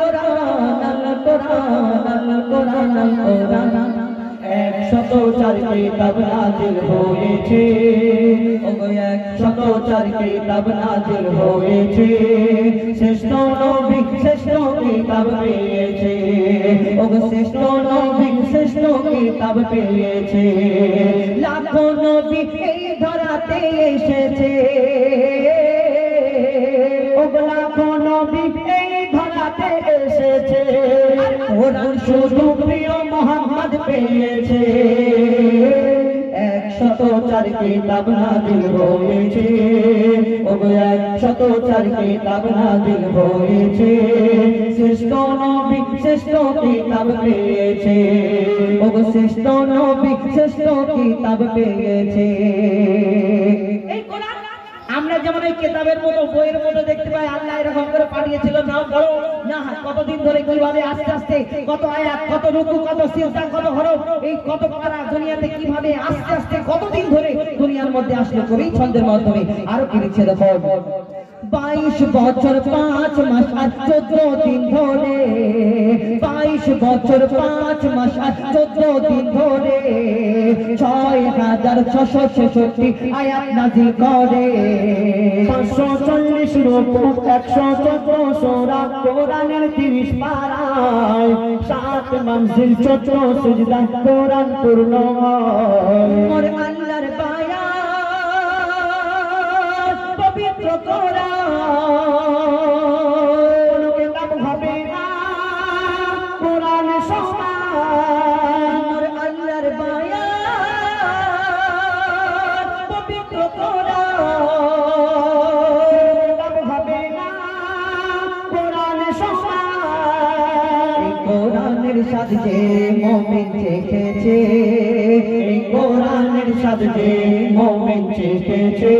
কোরআন আল কোরআন আল কোরআন আল কোরআন 104 কিতাব নাযিল হয়েছে, 104 কিতাব নাযিল হয়েছে, শ্রেষ্ঠ নবী শ্রেষ্ঠ কিতাব পেয়েছে, শ্রেষ্ঠ নবী শ্রেষ্ঠ কিতাব পেয়েছে, লাখো নবী এই ধরাতে এসেছে, লাখো নবী এই ধরাতে এসেছে, কোরআন শুধু প্রিয় মুহাম্মদ পেয়েছে, 104 কিতাব নাযিল হয়েছে, 104 কিতাব নাযিল হয়েছে, শ্রেষ্ঠ নবী শ্রেষ্ঠ কিতাব পেয়েছে, শ্রেষ্ঠ নবী শ্রেষ্ঠ কিতাব পেয়েছে। এই কোরআন আমরা যেমন এই কিতাবের মতো বইয়ের মতো দেখতে পাই, আল্লাহ এরকম করে পাঠিয়েছিল নাও পড়ো না, কতদিন ধরে কিভাবে আস্তে আস্তে কত আয়াত, কত রুকু, কত সিজদা, কত হরফ, এই কত পারা দুনিয়াতে কিভাবে আস্তে আস্তে কতদিন ধরে দুনিয়ার মধ্যে আসলো কবি ছন্দের মাধ্যমে। আরো কি লিখছে দেখো, 22 বছর 5 মাস আর 14 দিন ধরে, 22 বছর 5 মাস আর 14 দিন ধরে 6666 আয়াত নাযিল করে, 540 রুকু 114 সূরা, কোরআনের 30 পারায় 7 মঞ্জিল 14 সিজদা, কোরআন পূর্ণ হয়। মোর আল্লাহর বায়াত পবিত্র কোরআন সাদে মুমিন চেখেছে, এই কোরআনের সাদে মুমিন চেখেছে,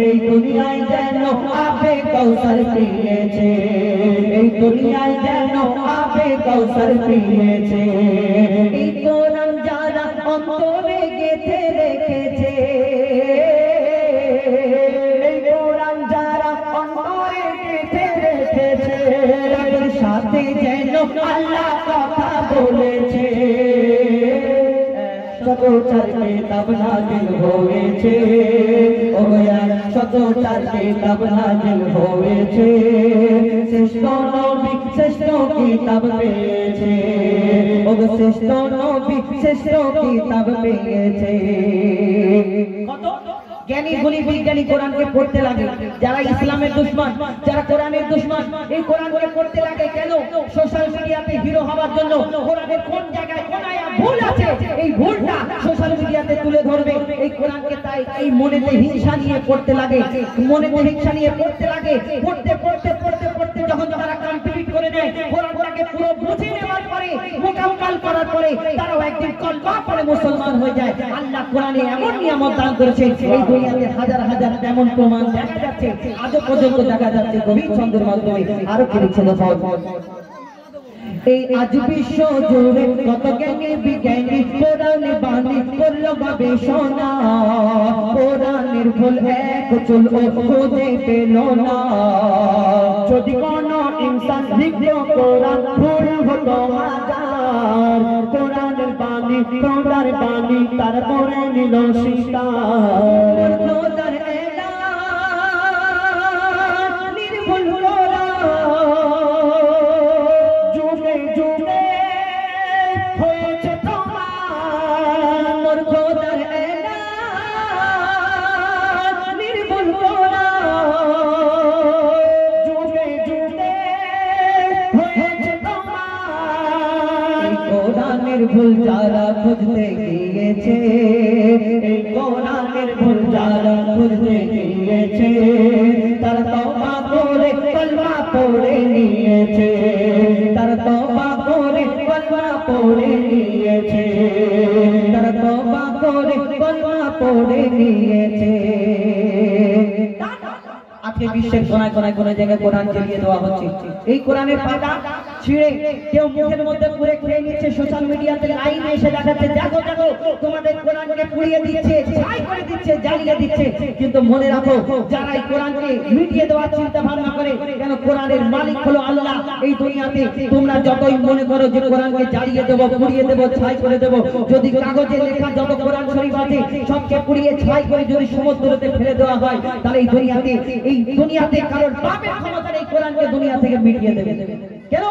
এই দুনিয়ায় যেন আবে কাউসার পেয়েছে, এই দুনিয়ায় যেন আবে কাউসার পেয়েছে, এই কোরআন যারা অন্তরে গেঁথে রেখেছে, এই কোরআন যারা অন্তরে গেঁথে রেখেছে, তাদের সাথে যেন আল্লাহ কথা বলেছে, 104 কিতাব নাযিল হয়েছে, 104 কিতাব নাযিল হয়েছে, শ্রেষ্ঠ নবী শ্রেষ্ঠ কিতাব পেয়েছে, শ্রেষ্ঠ নবী শ্রেষ্ঠ কিতাব পেয়েছে। কত জ্ঞানী গুণী বিজ্ঞানী কোরআনকে পড়তে লাগে, যারা ইসলামের দুশমন, যারা কোরআনের দুশমন, এই কোরআনকে পড়তে লাগে কেন? সোশ্যাল মিডিয়াতে হিরো হওয়ার জন্য। কোরআনের কোন জায়গায় কোন আয়াত ভুল আছে, এই ভুলটা সোশ্যাল মিডিয়াতে তুলে ধরবে। এই কোরআনকে তাই এই মনেতে হিংসা নিয়ে পড়তে লাগে, মনেতে হিংসা নিয়ে পড়তে লাগে। পড়তে পড়তে পড়তে পড়তে যখন তারা কমপ্লিট করে নেয়, কোরআনটাকে পুরো বুঝে নেওয়ার পরে, মোকাম্মল করার পরে তারাও একদিন কলমা পড়ে মুসলমান হয়ে যায়। আল্লাহ কোরআনে এমন নিয়ামত দান করেছে, এই দুনিয়াতে হাজার হাজার তেমন প্রমাণ দেখা যাচ্ছে, আজও পর্যন্ত দেখা যাচ্ছে কবি ছন্দের মাধ্যমে। আরো কি লিখছে দেখো, এই আজ বিশ্ব জুড়ে কত জ্ঞানী বিজ্ঞানী কোরআনে বাণী করলো গবেষণা, কোরআনের ভুল এক চুল ও খুঁজে পেল না, যদি কোনো ইনসান লিখতো কোরআন ভুল হতো হাজার, কোরআনের বাণী খোদার বাণী তারপরে নিল শিকার, খোদার এলান নির্ভুল হয়েছে তোমার, খোদার এলান নির্ভুল যুগে যুগে হয়েছে তোমার, কোরআনের ভুল যারা খুঁজতে গিয়েছে, এই কোরআনের ভুল যারা খুঁজতে গিয়েছে, তারা তওবা করে কলমা পড়ে নিয়েছে, তারা তওবা করে কলমা পড়ে নিয়েছে, তারা তওবা করে কলমা পড়ে নিয়েছে। আজকে বিশ্বের কোনায় কোনায় কোন জায়গায় কোরআন চালিয়ে দেওয়া হচ্ছে। এই কোরআনের পাতা ছিঁড়ে কেউ মুখের মধ্যে পুরে খুলে নিচ্ছে, সোশ্যাল মিডিয়াতে লাইভ এসে দেখাচ্ছে, দেখো দেখো তোমাদের কোরআনকে পুড়িয়ে দিচ্ছে, ছাই করে দিচ্ছে, জ্বালিয়ে দিচ্ছে। কিন্তু মনে রাখো, যারা এই কোরআনকে মিটিয়ে দেওয়ার চিন্তা ভাবনা করে, কেন কোরআনের মালিক হলো আল্লাহ, এই দুনিয়াতে তোমরা যতই মনে করো যে কোরআনকে জ্বালিয়ে দেব, পুড়িয়ে দেব, ছাই করে দেব, যদি কাগজে লেখা যত কোরআন শরীফ আছে সবকে পুড়িয়ে ছাই করে যদি সমুদ্রতে ফেলে দেওয়া হয়, তাহলে এই দুনিয়াতে কারোর বাপের ক্ষমতা নেই কোরআনকে দুনিয়া থেকে মিটিয়ে দেবে। কেন?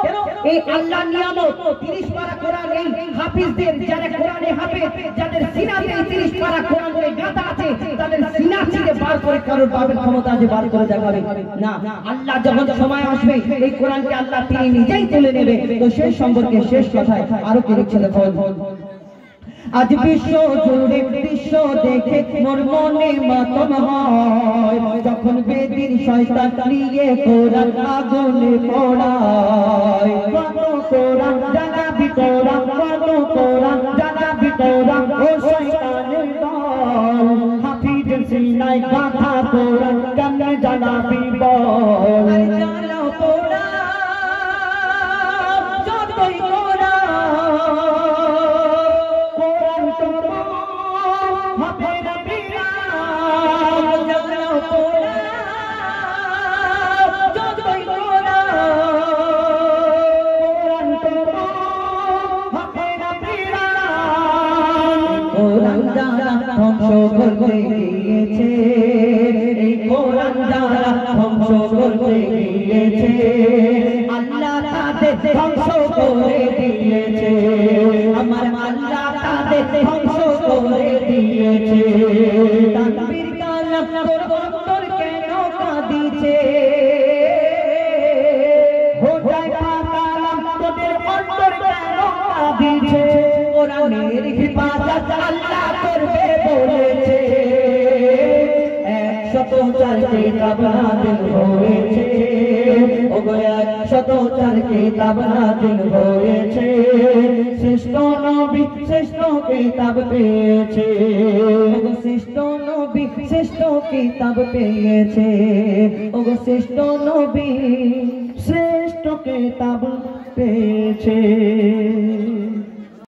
এই আল্লাহ নিয়ামত 30 পারা কোরআন এই হাফিজদের, যারা কোরআনে হাফেজ, যাদের সিনাতে 30 পারা কোরআনের গাথা আছে, তাদের সিনা থেকে বার করে কারোর বাপের ক্ষমতা আছে বার করে দেখাবে না। আল্লাহ যখন সময় আসবে এই কোরআনকে আল্লাহ তিনি নিজেই তুলে নেবে। তো শেষ সম্পর্কে শেষ কথায় আরো কি লিখছে দেখুন। আজ বিশ্ব জুড়ে বিশ্ব দেখে মোর মনে মাতম হয়, যখন বেদিন শয়তান নিয়ে কোরআন আগুনে পোড়ায়। কত কোরআন জ্বালাবি তোরা, কত কোরআন জ্বালাবি তোরা, ও শয়তানের দল। হাফিজের সিনায় গাথা কোরআন কেমনে জ্বালাবি বল। জ্বালাও তোরা যতই তোরা, ধ্বংস করতে গিয়েছে এই কোরআন যারা ধ্বংস করতে গিয়েছে, আল্লাহ তাদের ধ্বংস করে দিয়েছে। আমার আল্লাহ তাদের ধ্বংস করে দিয়েছে। তাকবীর কালাম তোর অন্তর কেন কাঁদিছে, হো যায় পাতালাম তোদের অন্তর কেন কাঁদিছে। কোরআনের হিফাজত আল্লাহ করবে বলেছে, 104 কিতাব নাযিল হয়েছে, ওগো 104 কিতাব নাযিল হয়েছে। শ্রেষ্ঠ নবী শ্রেষ্ঠ কিতাব পেয়েছে, ওগো শ্রেষ্ঠ নবী শ্রেষ্ঠ কিতাব পেয়েছে, ওগো শ্রেষ্ঠ নবী শ্রেষ্ঠ কিতাব পেয়েছে।